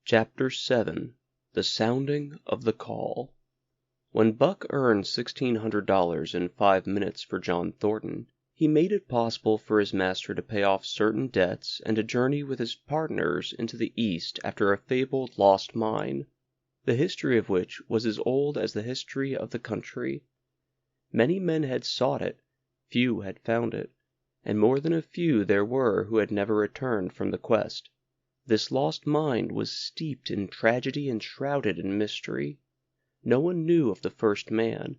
Chapter 7 The Sounding of the Call. When Buck earned $1,600 in 5 minutes for John Thornton, he made it possible for his master to pay off certain debts and to journey with his partners into the East after a fabled lost mine, the history of which was as old as the history of the country. Many men had sought it, few had found it, and more than a few there were who had never returned from the quest. This lost mine was steeped in tragedy and shrouded in mystery. No one knew of the first man.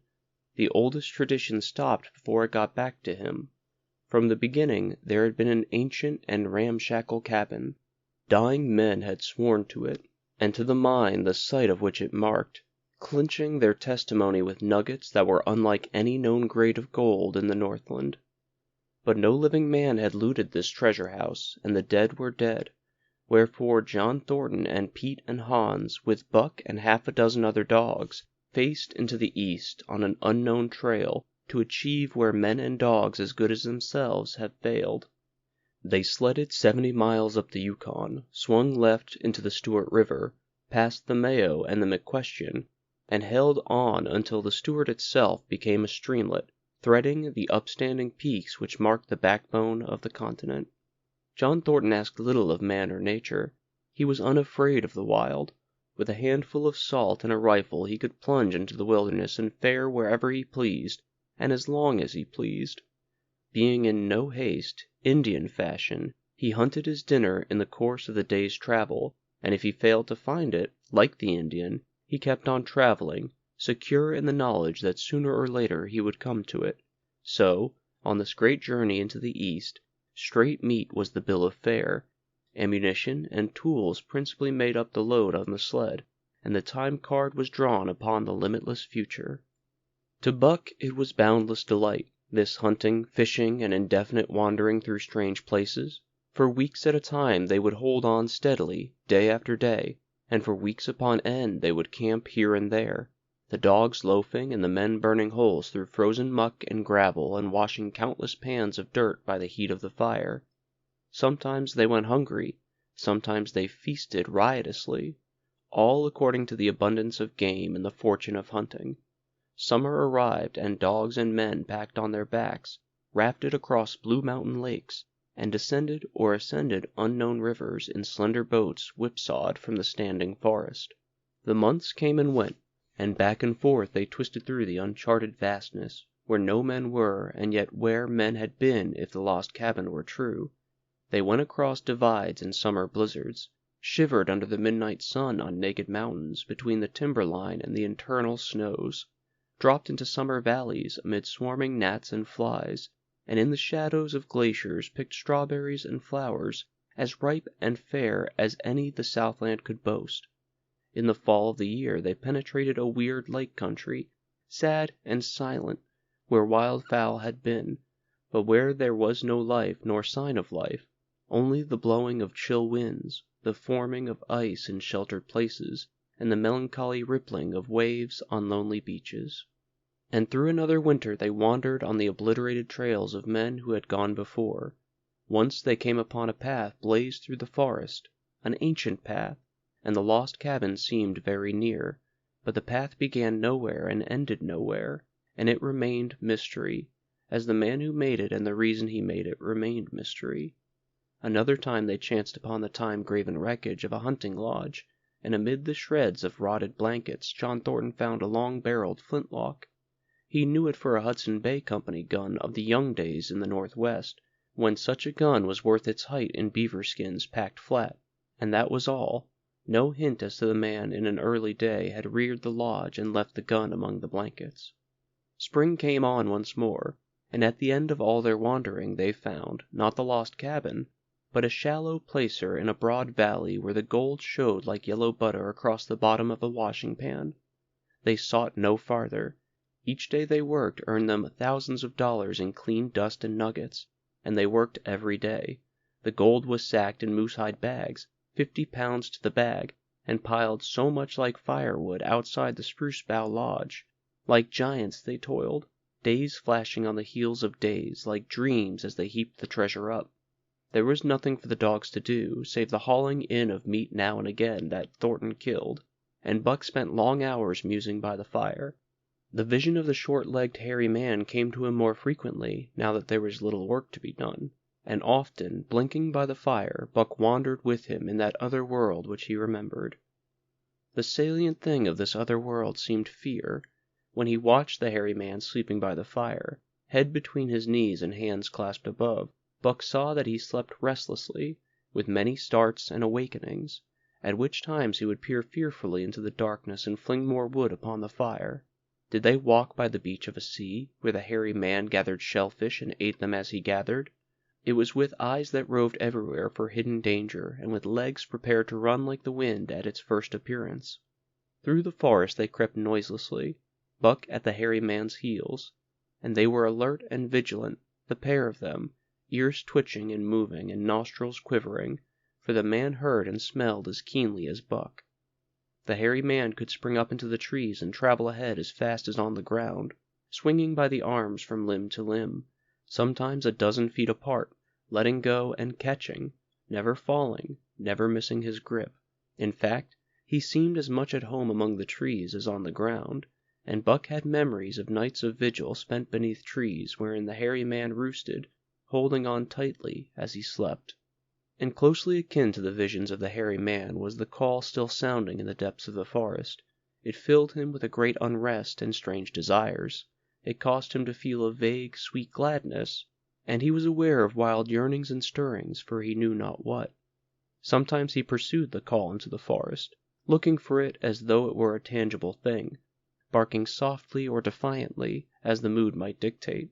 The oldest tradition stopped before it got back to him. From the beginning there had been an ancient and ramshackle cabin. Dying men had sworn to it, and to the mine the site of which it marked, clinching their testimony with nuggets that were unlike any known grade of gold in the Northland. But no living man had looted this treasure house, and the dead were dead. Wherefore John Thornton and Pete and Hans, with Buck and half a dozen other dogs, faced into the East on an unknown trail to achieve where men and dogs as good as themselves have failed. They sledded 70 miles up the Yukon, swung left into the Stewart River, passed the Mayo and the McQuestion, and held on until the Stewart itself became a streamlet, threading the upstanding peaks which marked the backbone of the continent. John Thornton asked little of man or nature. He was unafraid of the wild. With a handful of salt and a rifle he could plunge into the wilderness and fare wherever he pleased, and as long as he pleased. Being in no haste, Indian fashion, he hunted his dinner in the course of the day's travel, and if he failed to find it, like the Indian, he kept on traveling, secure in the knowledge that sooner or later he would come to it. So, on this great journey into the East, straight meat was the bill of fare. Ammunition and tools principally made up the load on the sled, and the time card was drawn upon the limitless future. To Buck it was boundless delight, this hunting, fishing, and indefinite wandering through strange places. For weeks at a time they would hold on steadily, day after day, and for weeks upon end they would camp here and there, the dogs loafing and the men burning holes through frozen muck and gravel and washing countless pans of dirt by the heat of the fire. Sometimes they went hungry, sometimes they feasted riotously, all according to the abundance of game and the fortune of hunting. Summer arrived, and dogs and men packed on their backs, rafted across blue mountain lakes, and descended or ascended unknown rivers in slender boats whipsawed from the standing forest. The months came and went, and back and forth they twisted through the uncharted vastness, where no men were, and yet where men had been if the lost cabin were true. They went across divides in summer blizzards, shivered under the midnight sun on naked mountains between the timberline and the eternal snows, dropped into summer valleys amid swarming gnats and flies, and in the shadows of glaciers picked strawberries and flowers as ripe and fair as any the Southland could boast. In the fall of the year they penetrated a weird lake country, sad and silent, where wildfowl had been, but where there was no life nor sign of life, only the blowing of chill winds, the forming of ice in sheltered places, and the melancholy rippling of waves on lonely beaches. And through another winter they wandered on the obliterated trails of men who had gone before. Once they came upon a path blazed through the forest, an ancient path, and the lost cabin seemed very near, but the path began nowhere and ended nowhere, and it remained mystery, as the man who made it and the reason he made it remained mystery. Another time they chanced upon the time-graven wreckage of a hunting lodge, and amid the shreds of rotted blankets John Thornton found a long-barreled flintlock. He knew it for a Hudson Bay Company gun of the young days in the Northwest, when such a gun was worth its height in beaver skins packed flat, and that was all. No hint as to the man in an early day had reared the lodge and left the gun among the blankets. Spring came on once more, and at the end of all their wandering they found, not the lost cabin, but a shallow placer in a broad valley where the gold showed like yellow butter across the bottom of a washing pan. They sought no farther. Each day they worked earned them thousands of dollars in clean dust and nuggets, and they worked every day. The gold was sacked in moose-hide bags, 50 pounds to the bag, and piled so much like firewood outside the Spruce Bough Lodge. Like giants they toiled, days flashing on the heels of days, like dreams as they heaped the treasure up. There was nothing for the dogs to do, save the hauling in of meat now and again that Thornton killed, and Buck spent long hours musing by the fire. The vision of the short-legged hairy man came to him more frequently, now that there was little work to be done, and often, blinking by the fire, Buck wandered with him in that other world which he remembered. The salient thing of this other world seemed fear. When he watched the hairy man sleeping by the fire, head between his knees and hands clasped above, Buck saw that he slept restlessly, with many starts and awakenings, at which times he would peer fearfully into the darkness and fling more wood upon the fire. Did they walk by the beach of a sea, where the hairy man gathered shellfish and ate them as he gathered? It was with eyes that roved everywhere for hidden danger, and with legs prepared to run like the wind at its first appearance. Through the forest they crept noiselessly, Buck at the hairy man's heels, and they were alert and vigilant, the pair of them, ears twitching and moving and nostrils quivering, for the man heard and smelled as keenly as Buck. The hairy man could spring up into the trees and travel ahead as fast as on the ground, swinging by the arms from limb to limb, sometimes a dozen feet apart, letting go and catching, never falling, never missing his grip. In fact, he seemed as much at home among the trees as on the ground, and Buck had memories of nights of vigil spent beneath trees wherein the hairy man roosted, holding on tightly as he slept. And closely akin to the visions of the hairy man was the call still sounding in the depths of the forest. It filled him with a great unrest and strange desires. It caused him to feel a vague, sweet gladness, and he was aware of wild yearnings and stirrings for he knew not what. Sometimes he pursued the call into the forest, looking for it as though it were a tangible thing, barking softly or defiantly as the mood might dictate.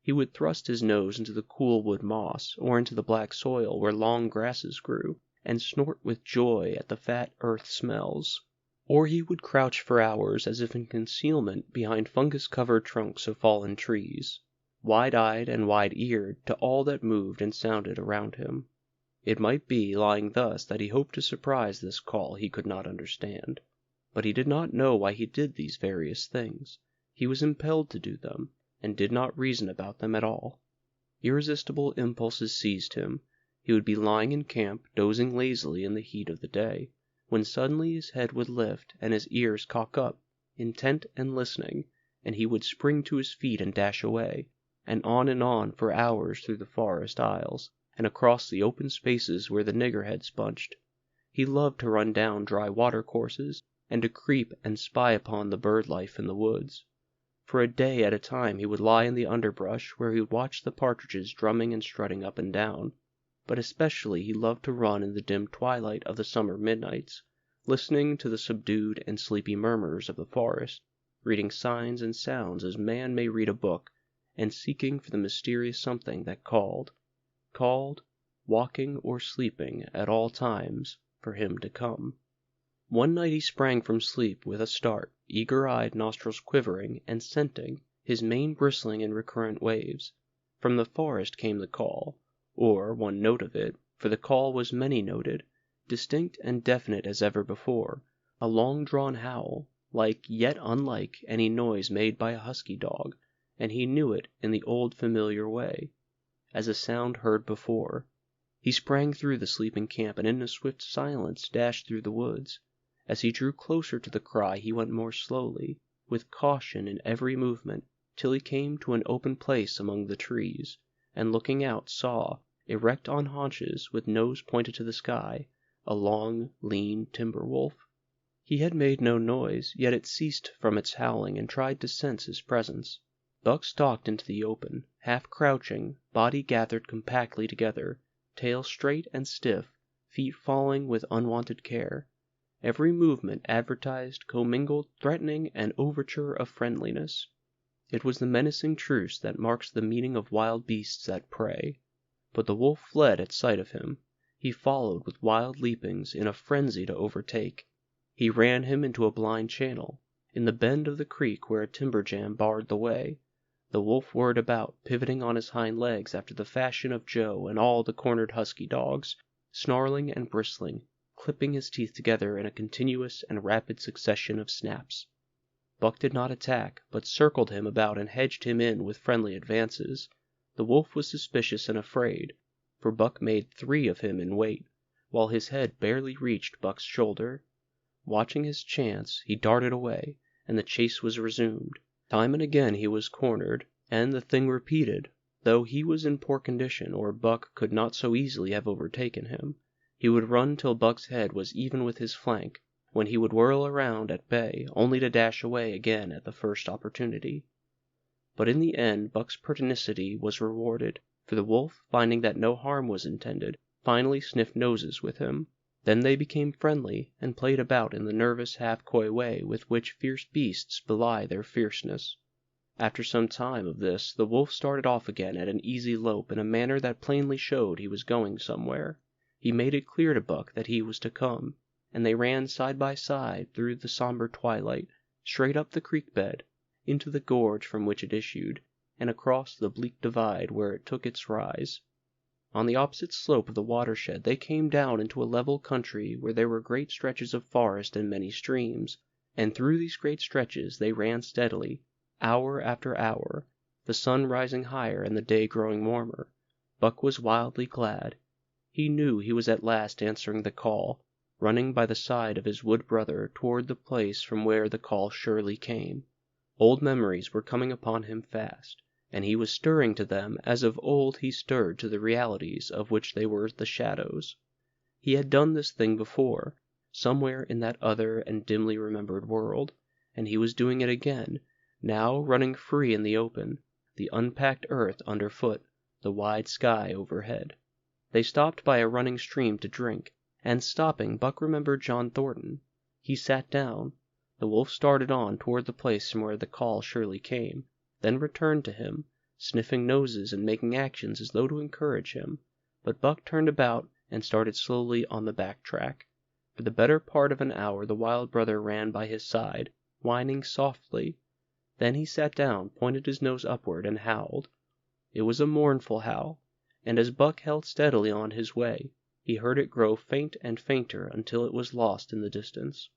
He would thrust his nose into the cool wood moss, or into the black soil where long grasses grew, and snort with joy at the fat earth smells. Or he would crouch for hours as if in concealment behind fungus-covered trunks of fallen trees, wide-eyed and wide-eared to all that moved and sounded around him. It might be, lying thus, that he hoped to surprise this call he could not understand. But he did not know why he did these various things. He was impelled to do them, and did not reason about them at all. Irresistible impulses seized him. He would be lying in camp, dozing lazily in the heat of the day, when suddenly his head would lift and his ears cock up, intent and listening, and he would spring to his feet and dash away, and on for hours through the forest aisles, and across the open spaces where the niggerhead sponged. He loved to run down dry watercourses, and to creep and spy upon the bird life in the woods. For a day at a time he would lie in the underbrush where he would watch the partridges drumming and strutting up and down, but especially he loved to run in the dim twilight of the summer midnights, listening to the subdued and sleepy murmurs of the forest, reading signs and sounds as man may read a book, and seeking for the mysterious something that called, walking or sleeping at all times, for him to come. One night he sprang from sleep with a start, eager-eyed, nostrils quivering and scenting, his mane bristling in recurrent waves. From the forest came the call, or one note of it, for the call was many-noted, distinct and definite as ever before, a long-drawn howl, like yet unlike any noise made by a husky dog, and he knew it in the old familiar way, as a sound heard before. He sprang through the sleeping camp and in a swift silence dashed through the woods. As he drew closer to the cry he went more slowly, with caution in every movement, till he came to an open place among the trees, and looking out saw, erect on haunches, with nose pointed to the sky, a long, lean timber wolf. He had made no noise, yet it ceased from its howling and tried to sense his presence. Buck stalked into the open, half crouching, body gathered compactly together, tail straight and stiff, feet falling with unwonted care. Every movement advertised commingled threatening and overture of friendliness. It was the menacing truce that marks the meeting of wild beasts at prey. But the wolf fled at sight of him. He followed with wild leapings in a frenzy to overtake. He ran him into a blind channel, in the bend of the creek where a timber jam barred the way. The wolf whirred about, pivoting on his hind legs after the fashion of Joe and all the cornered husky dogs, snarling and bristling, clipping his teeth together in a continuous and rapid succession of snaps. Buck did not attack, but circled him about and hedged him in with friendly advances. The wolf was suspicious and afraid, for Buck made 3 of him in weight, while his head barely reached Buck's shoulder. Watching his chance, he darted away, and the chase was resumed. Time and again he was cornered, and the thing repeated, though he was in poor condition, or Buck could not so easily have overtaken him. He would run till Buck's head was even with his flank, when he would whirl around at bay, only to dash away again at the first opportunity. But in the end Buck's pertinacity was rewarded, for the wolf, finding that no harm was intended, finally sniffed noses with him. Then they became friendly, and played about in the nervous, half-coy way with which fierce beasts belie their fierceness. After some time of this the wolf started off again at an easy lope in a manner that plainly showed he was going somewhere. He made it clear to Buck that he was to come, and they ran side by side through the somber twilight, straight up the creek bed, into the gorge from which it issued, and across the bleak divide where it took its rise. On the opposite slope of the watershed they came down into a level country where there were great stretches of forest and many streams, and through these great stretches they ran steadily, hour after hour, the sun rising higher and the day growing warmer. Buck was wildly glad. He knew he was at last answering the call, running by the side of his wood brother toward the place from where the call surely came. Old memories were coming upon him fast, and he was stirring to them as of old he stirred to the realities of which they were the shadows. He had done this thing before, somewhere in that other and dimly remembered world, and he was doing it again, now running free in the open, the unpacked earth underfoot, the wide sky overhead. They stopped by a running stream to drink, and stopping, Buck remembered John Thornton. He sat down. The wolf started on toward the place from where the call surely came, then returned to him, sniffing noses and making actions as though to encourage him. But Buck turned about and started slowly on the back track. For the better part of an hour the wild brother ran by his side, whining softly. Then he sat down, pointed his nose upward, and howled. It was a mournful howl, and as Buck held steadily on his way, he heard it grow faint and fainter until it was lost in the distance.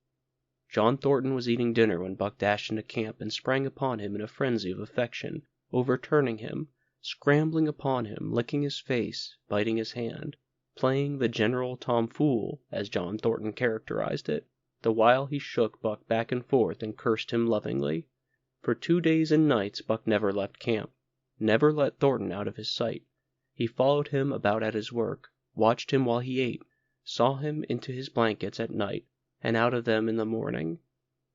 John Thornton was eating dinner when Buck dashed into camp and sprang upon him in a frenzy of affection, overturning him, scrambling upon him, licking his face, biting his hand, playing the general tomfool, as John Thornton characterized it, the while he shook Buck back and forth and cursed him lovingly. For 2 days and nights Buck never left camp, never let Thornton out of his sight. He followed him about at his work, watched him while he ate, saw him into his blankets at night, and out of them in the morning.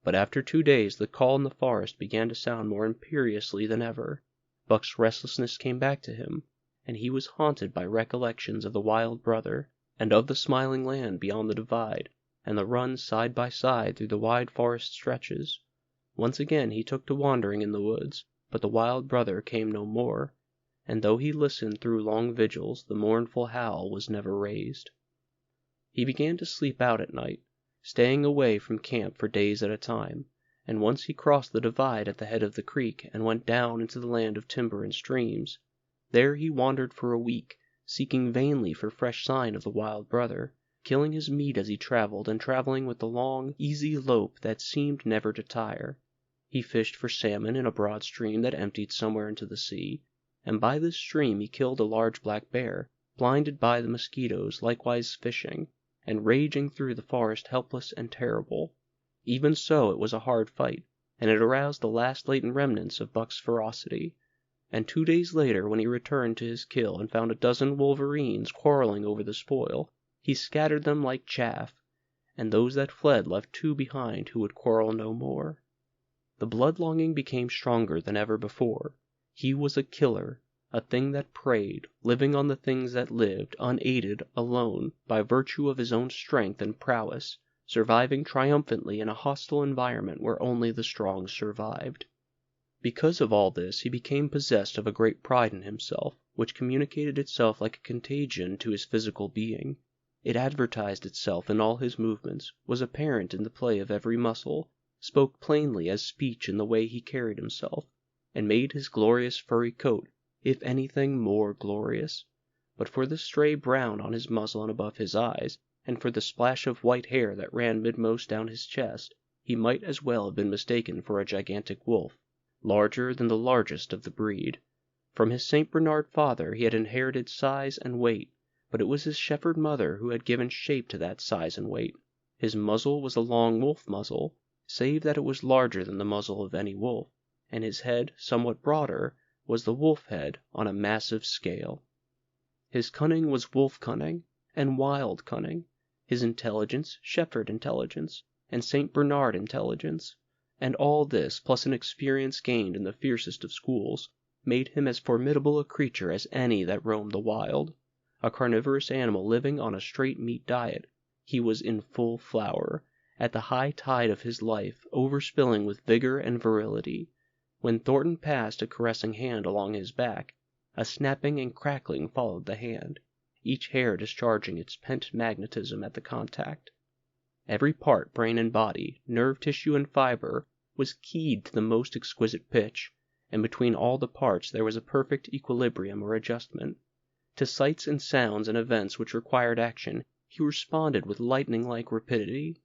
But after 2 days the call in the forest began to sound more imperiously than ever. Buck's restlessness came back to him, and he was haunted by recollections of the wild brother, and of the smiling land beyond the divide, and the run side by side through the wide forest stretches. Once again he took to wandering in the woods, but the wild brother came no more, and though he listened through long vigils, the mournful howl was never raised. He began to sleep out at night, staying away from camp for days at a time, and once he crossed the divide at the head of the creek and went down into the land of timber and streams. There he wandered for a week, seeking vainly for fresh sign of the wild brother, killing his meat as he traveled, and traveling with the long, easy lope that seemed never to tire. He fished for salmon in a broad stream that emptied somewhere into the sea, and by this stream he killed a large black bear, blinded by the mosquitoes, likewise fishing, and raging through the forest helpless and terrible. Even so, it was a hard fight, and it aroused the last latent remnants of Buck's ferocity. And 2 days later, when he returned to his kill and found a dozen wolverines quarreling over the spoil, he scattered them like chaff, and those that fled left 2 behind who would quarrel no more. The blood-longing became stronger than ever before. He was a killer, a thing that preyed, living on the things that lived, unaided, alone, by virtue of his own strength and prowess, surviving triumphantly in a hostile environment where only the strong survived. Because of all this, he became possessed of a great pride in himself, which communicated itself like a contagion to his physical being. It advertised itself in all his movements, was apparent in the play of every muscle, spoke plainly as speech in the way he carried himself, and made his glorious furry coat, if anything, more glorious. But for the stray brown on his muzzle and above his eyes, and for the splash of white hair that ran midmost down his chest, he might as well have been mistaken for a gigantic wolf, larger than the largest of the breed. From his St. Bernard father he had inherited size and weight, but it was his shepherd mother who had given shape to that size and weight. His muzzle was a long wolf muzzle, save that it was larger than the muzzle of any wolf, and his head, somewhat broader, was the wolf head on a massive scale. His cunning was wolf cunning, and wild cunning, his intelligence shepherd intelligence, and St. Bernard intelligence, and all this, plus an experience gained in the fiercest of schools, made him as formidable a creature as any that roamed the wild. A carnivorous animal living on a straight meat diet, he was in full flower, at the high tide of his life, overspilling with vigor and virility. When Thornton passed a caressing hand along his back, a snapping and crackling followed the hand, each hair discharging its pent magnetism at the contact. Every part, brain and body, nerve tissue and fiber, was keyed to the most exquisite pitch, and between all the parts there was a perfect equilibrium or adjustment. To sights and sounds and events which required action, he responded with lightning-like rapidity.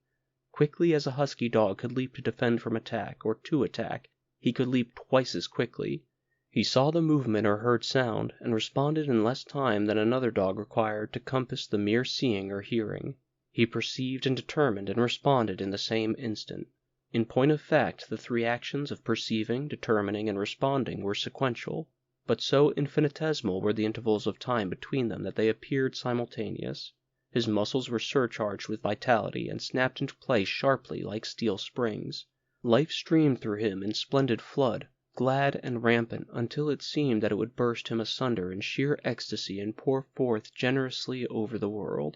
Quickly as a husky dog could leap to defend from attack, or to attack, he could leap twice as quickly. He saw the movement or heard sound, and responded in less time than another dog required to compass the mere seeing or hearing. He perceived and determined and responded in the same instant. In point of fact, the three actions of perceiving, determining, and responding were sequential, but so infinitesimal were the intervals of time between them that they appeared simultaneous. His muscles were surcharged with vitality and snapped into place sharply like steel springs. Life streamed through him in splendid flood, glad and rampant, until it seemed that it would burst him asunder in sheer ecstasy and pour forth generously over the world.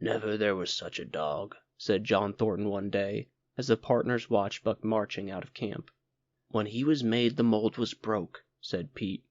"Never there was such a dog," said John Thornton one day, as the partners watched Buck marching out of camp. "When he was made the mold was broke," said Pete.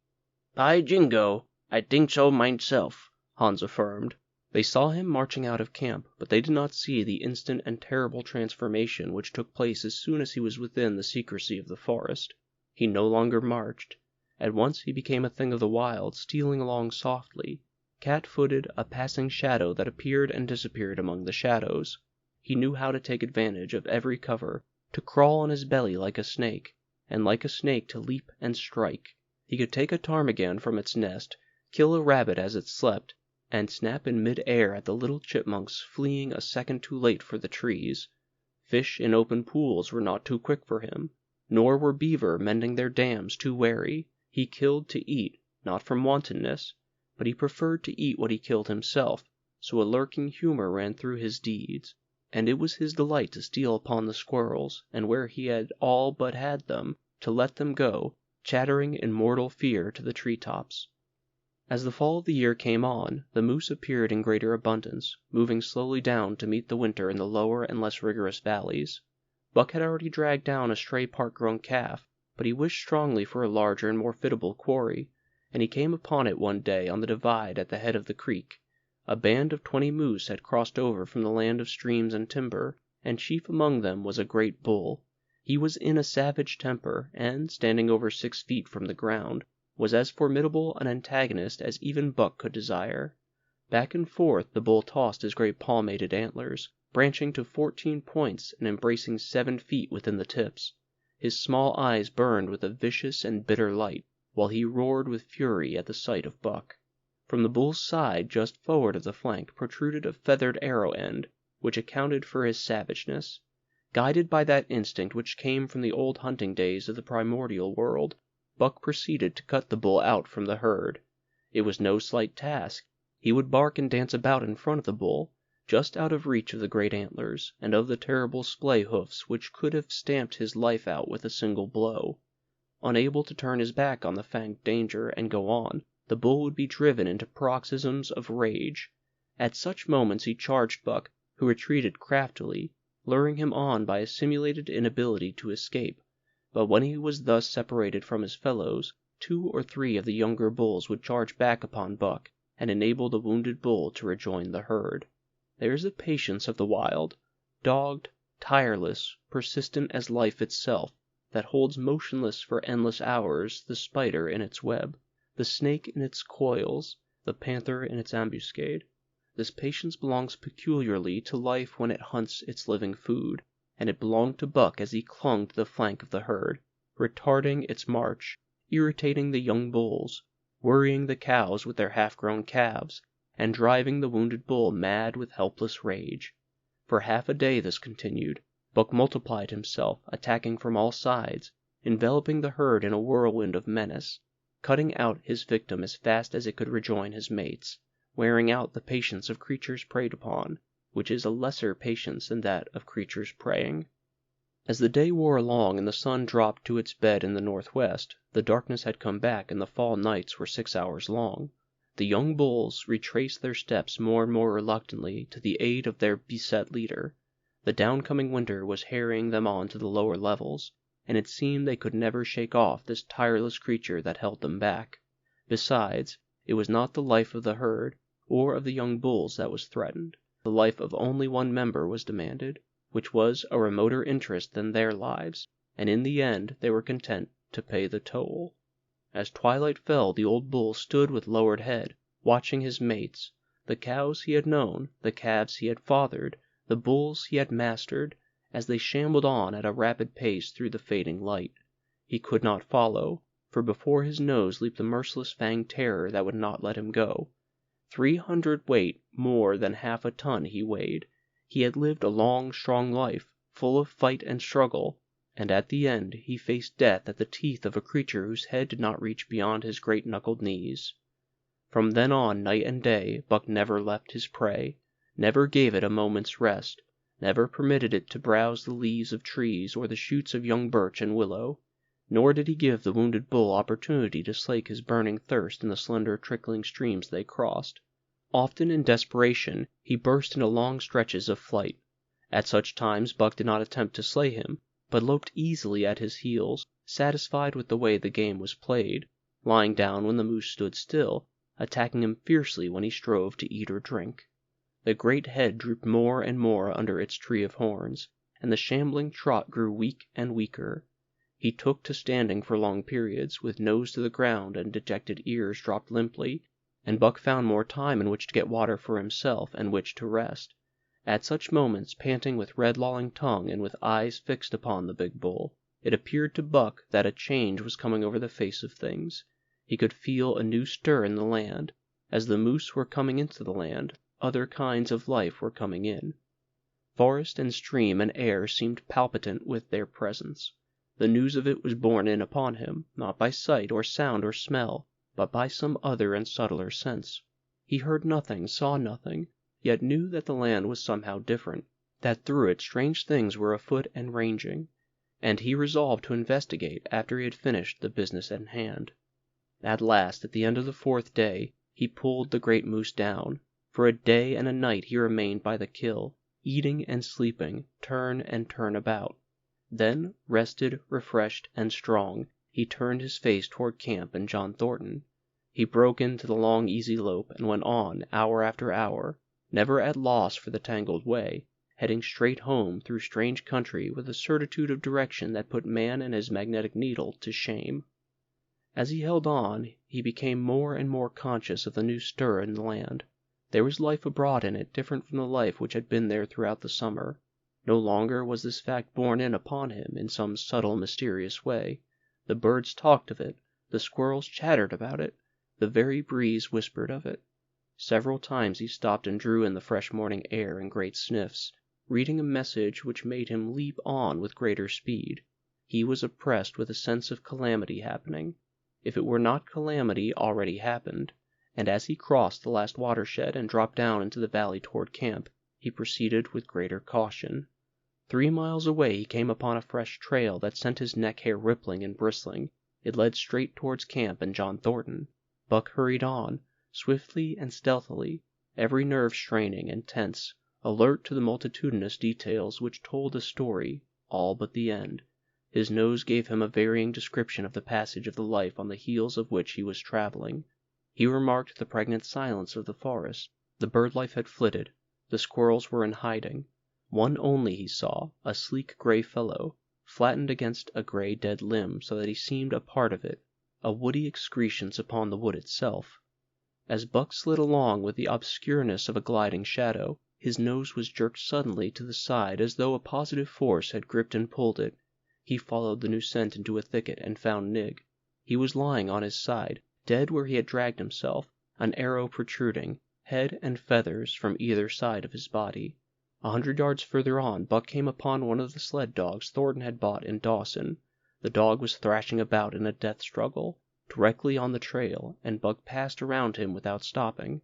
"By jingo, I think so mineself," Hans affirmed. They saw him marching out of camp, but they did not see the instant and terrible transformation which took place as soon as he was within the secrecy of the forest. He no longer marched. At once he became a thing of the wild, stealing along softly, cat-footed, a passing shadow that appeared and disappeared among the shadows. He knew how to take advantage of every cover, to crawl on his belly like a snake, and like a snake to leap and strike. He could take a ptarmigan from its nest, kill a rabbit as it slept, and snap in mid-air at the little chipmunks fleeing a second too late for the trees. Fish in open pools were not too quick for him, nor were beaver mending their dams too wary. He killed to eat, not from wantonness, but he preferred to eat what he killed himself, so a lurking humor ran through his deeds, and it was his delight to steal upon the squirrels, and where he had all but had them, to let them go, chattering in mortal fear, to the tree-tops. As the fall of the year came on, the moose appeared in greater abundance, moving slowly down to meet the winter in the lower and less rigorous valleys. Buck had already dragged down a stray part-grown calf, but he wished strongly for a larger and more fitable quarry, and he came upon it one day on the divide at the head of the creek. A band of 20 moose had crossed over from the land of streams and timber, and chief among them was a great bull. He was in a savage temper, and, standing over 6 feet from the ground, was as formidable an antagonist as even Buck could desire. Back and forth the bull tossed his great palmated antlers, branching to 14 points and embracing 7 feet within the tips. His small eyes burned with a vicious and bitter light, while he roared with fury at the sight of Buck. From the bull's side, just forward of the flank, protruded a feathered arrow end, which accounted for his savageness. Guided by that instinct which came from the old hunting days of the primordial world, Buck proceeded to cut the bull out from the herd. It was no slight task. He would bark and dance about in front of the bull, just out of reach of the great antlers, and of the terrible splay hoofs which could have stamped his life out with a single blow. Unable to turn his back on the fanged danger and go on, the bull would be driven into paroxysms of rage. At such moments he charged Buck, who retreated craftily, luring him on by a simulated inability to escape. But when he was thus separated from his fellows, 2 or 3 of the younger bulls would charge back upon Buck, and enable the wounded bull to rejoin the herd. There is the patience of the wild, dogged, tireless, persistent as life itself, that holds motionless for endless hours the spider in its web, the snake in its coils, the panther in its ambuscade. This patience belongs peculiarly to life when it hunts its living food, and it belonged to Buck as he clung to the flank of the herd, retarding its march, irritating the young bulls, worrying the cows with their half-grown calves, and driving the wounded bull mad with helpless rage. For half a day this continued. Buck multiplied himself, attacking from all sides, enveloping the herd in a whirlwind of menace, cutting out his victim as fast as it could rejoin his mates, wearing out the patience of creatures preyed upon, which is a lesser patience than that of creatures preying. As the day wore along and the sun dropped to its bed in the northwest, the darkness had come back and the fall nights were 6 hours long. The young bulls retraced their steps more and more reluctantly to the aid of their beset leader. The downcoming winter was harrying them on to the lower levels, and it seemed they could never shake off this tireless creature that held them back. Besides, it was not the life of the herd or of the young bulls that was threatened. The life of only one member was demanded, which was a remoter interest than their lives, and in the end they were content to pay the toll. As twilight fell, the old bull stood with lowered head, watching his mates, the cows he had known, the calves he had fathered, the bulls he had mastered, as they shambled on at a rapid pace through the fading light. He could not follow, for before his nose leaped the merciless fanged terror that would not let him go. 300 weight, more than half a ton he weighed. He had lived a long, strong life, full of fight and struggle, and at the end he faced death at the teeth of a creature whose head did not reach beyond his great knuckled knees. From then on, night and day, Buck never left his prey, never gave it a moment's rest, never permitted it to browse the leaves of trees or the shoots of young birch and willow, nor did he give the wounded bull opportunity to slake his burning thirst in the slender trickling streams they crossed. Often in desperation he burst into long stretches of flight. At such times Buck did not attempt to slay him, but loped easily at his heels, satisfied with the way the game was played, lying down when the moose stood still, attacking him fiercely when he strove to eat or drink. The great head drooped more and more under its tree of horns, and the shambling trot grew weak and weaker. He took to standing for long periods, with nose to the ground and dejected ears dropped limply, and Buck found more time in which to get water for himself and which to rest. At such moments, panting with red-lolling tongue and with eyes fixed upon the big bull, it appeared to Buck that a change was coming over the face of things. He could feel a new stir in the land. As the moose were coming into the land, other kinds of life were coming in. Forest and stream and air seemed palpitant with their presence. The news of it was borne in upon him, not by sight or sound or smell, but by some other and subtler sense. He heard nothing, saw nothing, yet knew that the land was somehow different, that through it strange things were afoot and ranging, and he resolved to investigate after he had finished the business in hand. At last, at the end of the 4th day, he pulled the great moose down. For a day and a night he remained by the kill, eating and sleeping, turn and turn about. Then, rested, refreshed, and strong, he turned his face toward camp and John Thornton. He broke into the long easy lope and went on hour after hour, never at loss for the tangled way, heading straight home through strange country with a certitude of direction that put man and his magnetic needle to shame. As he held on, he became more and more conscious of the new stir in the land. There was life abroad in it different from the life which had been there throughout the summer. No longer was this fact borne in upon him in some subtle, mysterious way. The birds talked of it, the squirrels chattered about it, the very breeze whispered of it. Several times he stopped and drew in the fresh morning air in great sniffs, reading a message which made him leap on with greater speed. He was oppressed with a sense of calamity happening, if it were not calamity already happened, and as he crossed the last watershed and dropped down into the valley toward camp, he proceeded with greater caution. 3 miles away he came upon a fresh trail that sent his neck hair rippling and bristling. It led straight towards camp and John Thornton. Buck hurried on, swiftly and stealthily, every nerve straining and tense, alert to the multitudinous details which told a story, all but the end. His nose gave him a varying description of the passage of the life on the heels of which he was traveling. He remarked the pregnant silence of the forest. The bird life had flitted. The squirrels were in hiding. One only he saw, a sleek gray fellow, flattened against a gray dead limb so that he seemed a part of it, a woody excrescence upon the wood itself. As Buck slid along with the obscureness of a gliding shadow, his nose was jerked suddenly to the side as though a positive force had gripped and pulled it. He followed the new scent into a thicket and found Nig. He was lying on his side, dead where he had dragged himself, an arrow protruding, head and feathers from either side of his body. 100 yards further on, Buck came upon one of the sled dogs Thornton had bought in Dawson. The dog was thrashing about in a death struggle, directly on the trail, and Buck passed around him without stopping.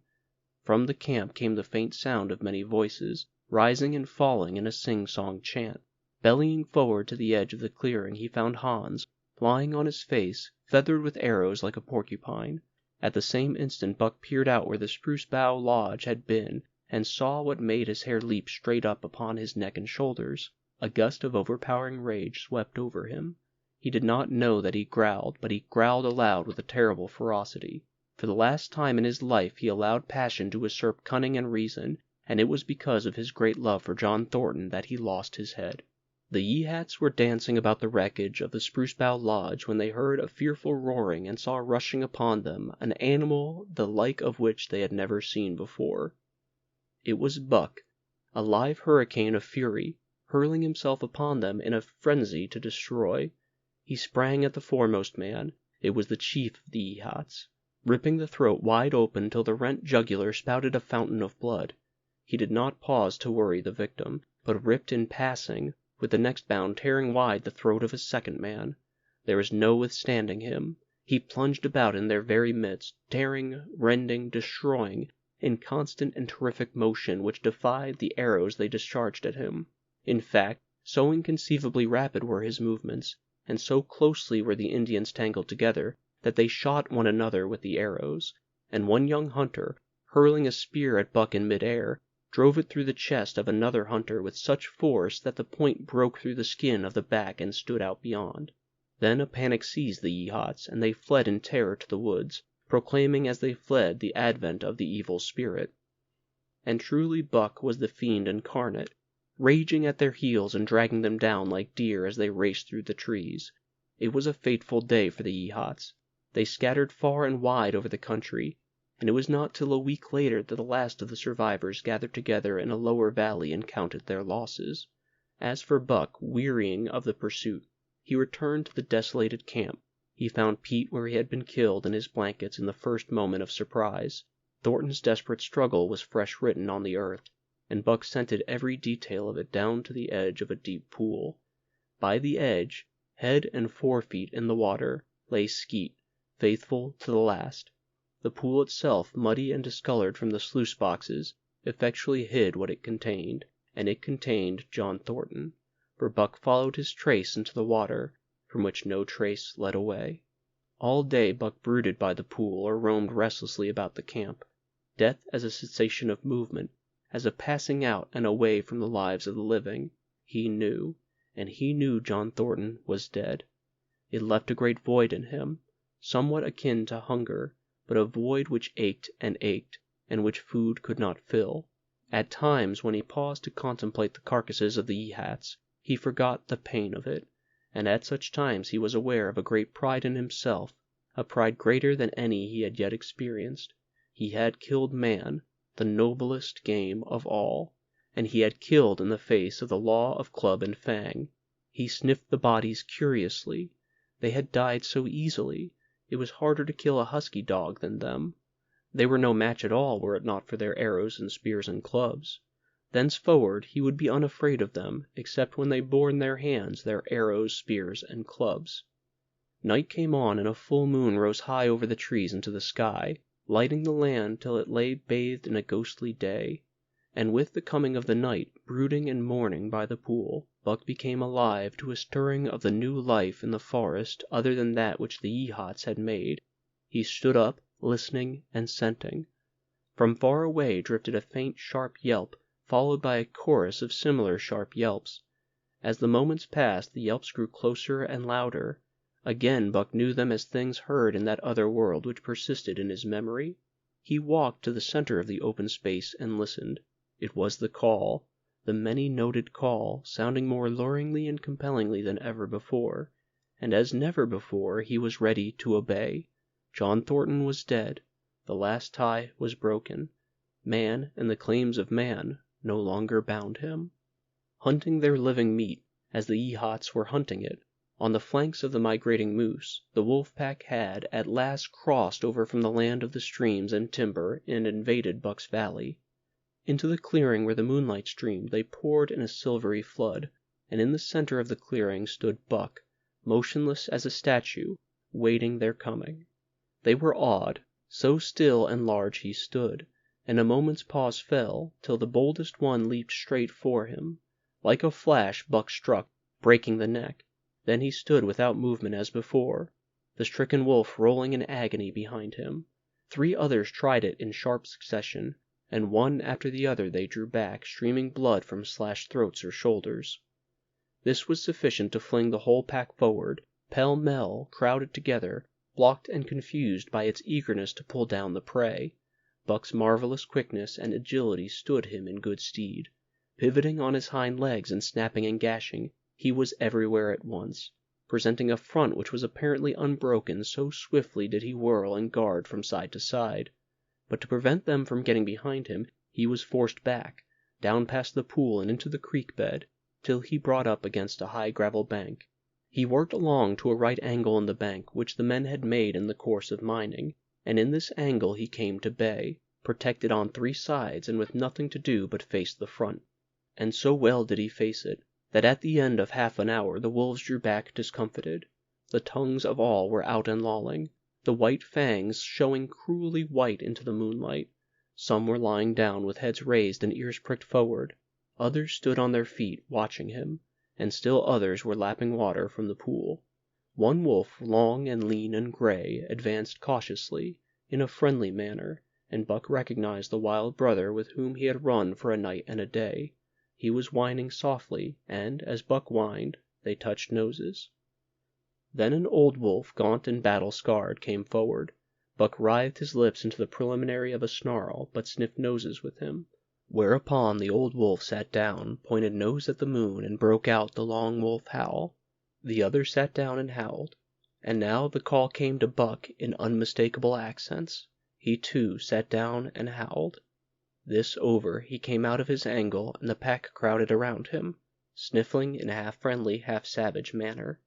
From the camp came the faint sound of many voices, rising and falling in a sing-song chant. Bellying forward to the edge of the clearing, he found Hans, lying on his face, feathered with arrows like a porcupine. At the same instant Buck peered out where the Spruce Bough Lodge had been, and saw what made his hair leap straight up upon his neck and shoulders. A gust of overpowering rage swept over him. He did not know that he growled, but he growled aloud with a terrible ferocity. For the last time in his life he allowed passion to usurp cunning and reason, and it was because of his great love for John Thornton that he lost his head. The Yeehats were dancing about the wreckage of the Spruce Bough Lodge when they heard a fearful roaring and saw rushing upon them an animal the like of which they had never seen before. It was Buck, a live hurricane of fury, hurling himself upon them in a frenzy to destroy. He sprang at the foremost man. It was the chief of the Yeehats, ripping the throat wide open till the rent jugular spouted a fountain of blood. He did not pause to worry the victim, but ripped in passing, with the next bound tearing wide the throat of a second man. There was no withstanding him. He plunged about in their very midst, tearing, rending, destroying, in constant and terrific motion which defied the arrows they discharged at him. In fact, so inconceivably rapid were his movements, and so closely were the Indians tangled together, that they shot one another with the arrows, and one young hunter, hurling a spear at Buck in mid-air, drove it through the chest of another hunter with such force that the point broke through the skin of the back and stood out beyond. Then a panic seized the Yeehats, and they fled in terror to the woods, proclaiming as they fled the advent of the evil spirit. And truly Buck was the fiend incarnate, raging at their heels and dragging them down like deer as they raced through the trees. It was a fateful day for the Yeehats. They scattered far and wide over the country, and it was not till a week later that the last of the survivors gathered together in a lower valley and counted their losses. As for Buck, wearying of the pursuit, he returned to the desolated camp. He found Pete where he had been killed in his blankets in the first moment of surprise. Thornton's desperate struggle was fresh written on the earth, and Buck scented every detail of it down to the edge of a deep pool. By the edge, head and forefeet in the water, lay Skeet, faithful to the last. The pool itself, muddy and discolored from the sluice boxes, effectually hid what it contained, and it contained John Thornton, for Buck followed his trace into the water, from which no trace led away. All day Buck brooded by the pool or roamed restlessly about the camp. Death as a cessation of movement, as a passing out and away from the lives of the living, he knew, and he knew John Thornton was dead. It left a great void in him, somewhat akin to hunger, but a void which ached, and which food could not fill. At times, when he paused to contemplate the carcasses of the Yeehats, he forgot the pain of it, and at such times he was aware of a great pride in himself, a pride greater than any he had yet experienced. He had killed man, the noblest game of all, and he had killed in the face of the law of club and fang. He sniffed the bodies curiously. They had died so easily. It was harder to kill a husky dog than them. They were no match at all were it not for their arrows and spears and clubs. Thenceforward he would be unafraid of them, except when they bore in their hands their arrows, spears, and clubs. Night came on, and a full moon rose high over the trees into the sky, lighting the land till it lay bathed in a ghostly day. And with the coming of the night, brooding and mourning by the pool, Buck became alive to a stirring of the new life in the forest other than that which the Yeehats had made. He stood up, listening and scenting. From far away drifted a faint sharp yelp, followed by a chorus of similar sharp yelps. As the moments passed, the yelps grew closer and louder. Again Buck knew them as things heard in that other world which persisted in his memory. He walked to the center of the open space and listened. It was the call, the many-noted call, sounding more luringly and compellingly than ever before, and as never before he was ready to obey. John Thornton was dead. The last tie was broken. Man and the claims of man no longer bound him. Hunting their living meat, as the Yeehats were hunting it, On the flanks of the migrating moose, the wolf pack had at last crossed over from the land of the streams and timber and invaded Buck's valley. Into the clearing where the moonlight streamed they poured in a silvery flood, and in the center of the clearing stood Buck, motionless as a statue, waiting their coming. They were awed, so still and large he stood, and a moment's pause fell, till the boldest one leaped straight for him. Like a flash Buck struck, breaking the neck. Then he stood without movement as before, the stricken wolf rolling in agony behind him. 3 others tried it in sharp succession, and one after the other they drew back, streaming blood from slashed throats or shoulders. This was sufficient to fling the whole pack forward, pell-mell, crowded together, blocked and confused by its eagerness to pull down the prey. Buck's marvelous quickness and agility stood him in good stead. Pivoting on his hind legs and snapping and gashing, he was everywhere at once, presenting a front which was apparently unbroken, so swiftly did he whirl and guard from side to side. But to prevent them from getting behind him, he was forced back, down past the pool and into the creek bed, till he brought up against a high gravel bank. He worked along to a right angle in the bank which the men had made in the course of mining, and in this angle he came to bay, protected on 3 sides and with nothing to do but face the front. And so well did he face it, that at the end of half an hour the wolves drew back discomfited. The tongues of all were out and lolling, the white fangs showing cruelly white into the moonlight. Some were lying down with heads raised and ears pricked forward. Others stood on their feet, watching him, and still others were lapping water from the pool. One wolf, long and lean and gray, advanced cautiously, in a friendly manner, and Buck recognized the wild brother with whom he had run for a night and a day. He was whining softly, and, as Buck whined, they touched noses. Then an old wolf, gaunt and battle-scarred, came forward. Buck writhed his lips into the preliminary of a snarl, but sniffed noses with him. Whereupon the old wolf sat down, pointed nose at the moon, and broke out the long wolf howl. The other sat down and howled. And now the call came to Buck in unmistakable accents. He, too, sat down and howled. This over, he came out of his angle, and the pack crowded around him, sniffling in a half-friendly, half-savage manner.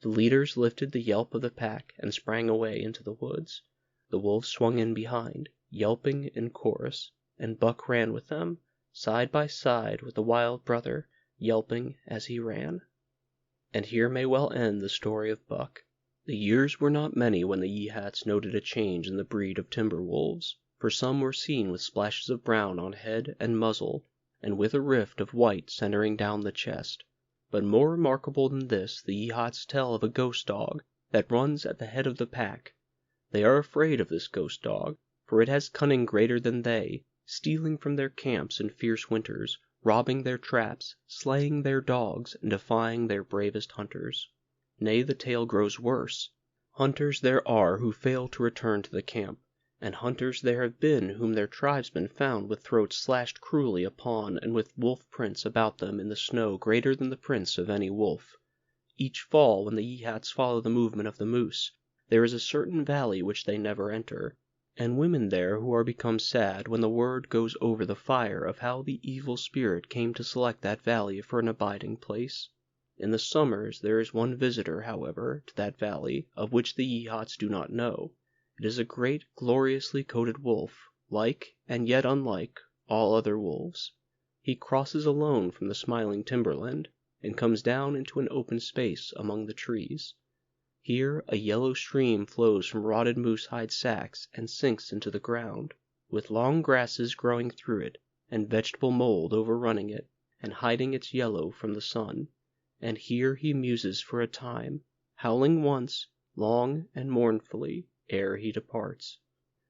The leaders lifted the yelp of the pack and sprang away into the woods. The wolves swung in behind, yelping in chorus, and Buck ran with them, side by side with the wild brother, yelping as he ran. And here may well end the story of Buck. The years were not many when the Yeehats noted a change in the breed of timber wolves, for some were seen with splashes of brown on head and muzzle, and with a rift of white centering down the chest. But more remarkable than this, the Yeehats tell of a ghost dog that runs at the head of the pack. They are afraid of this ghost dog, for it has cunning greater than they, stealing from their camps in fierce winters, robbing their traps, slaying their dogs, and defying their bravest hunters. Nay, the tale grows worse. Hunters there are who fail to return to the camp, and hunters there have been whom their tribesmen found with throats slashed cruelly upon and with wolf prints about them in the snow greater than the prints of any wolf. Each fall, when the Yeehats follow the movement of the moose, there is a certain valley which they never enter, and women there who are become sad when the word goes over the fire of how the evil spirit came to select that valley for an abiding place. In the summers there is one visitor, however, to that valley, of which the Yeehats do not know. It is a great, gloriously coated wolf, like, and yet unlike, all other wolves. He crosses alone from the smiling timberland, and comes down into an open space among the trees. Here a yellow stream flows from rotted moose-hide sacks and sinks into the ground, with long grasses growing through it, and vegetable mold overrunning it, and hiding its yellow from the sun. And here he muses for a time, howling once, long and mournfully, ere he departs.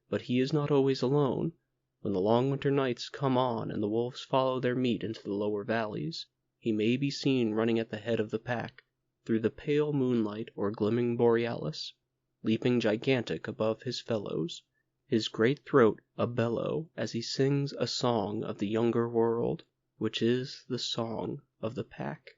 But he is not always alone. When the long winter nights come on and the wolves follow their meat into the lower valleys, he may be seen running at the head of the pack, through the pale moonlight or glimmering borealis, leaping gigantic above his fellows, his great throat a bellow as he sings a song of the younger world, which is the song of the pack.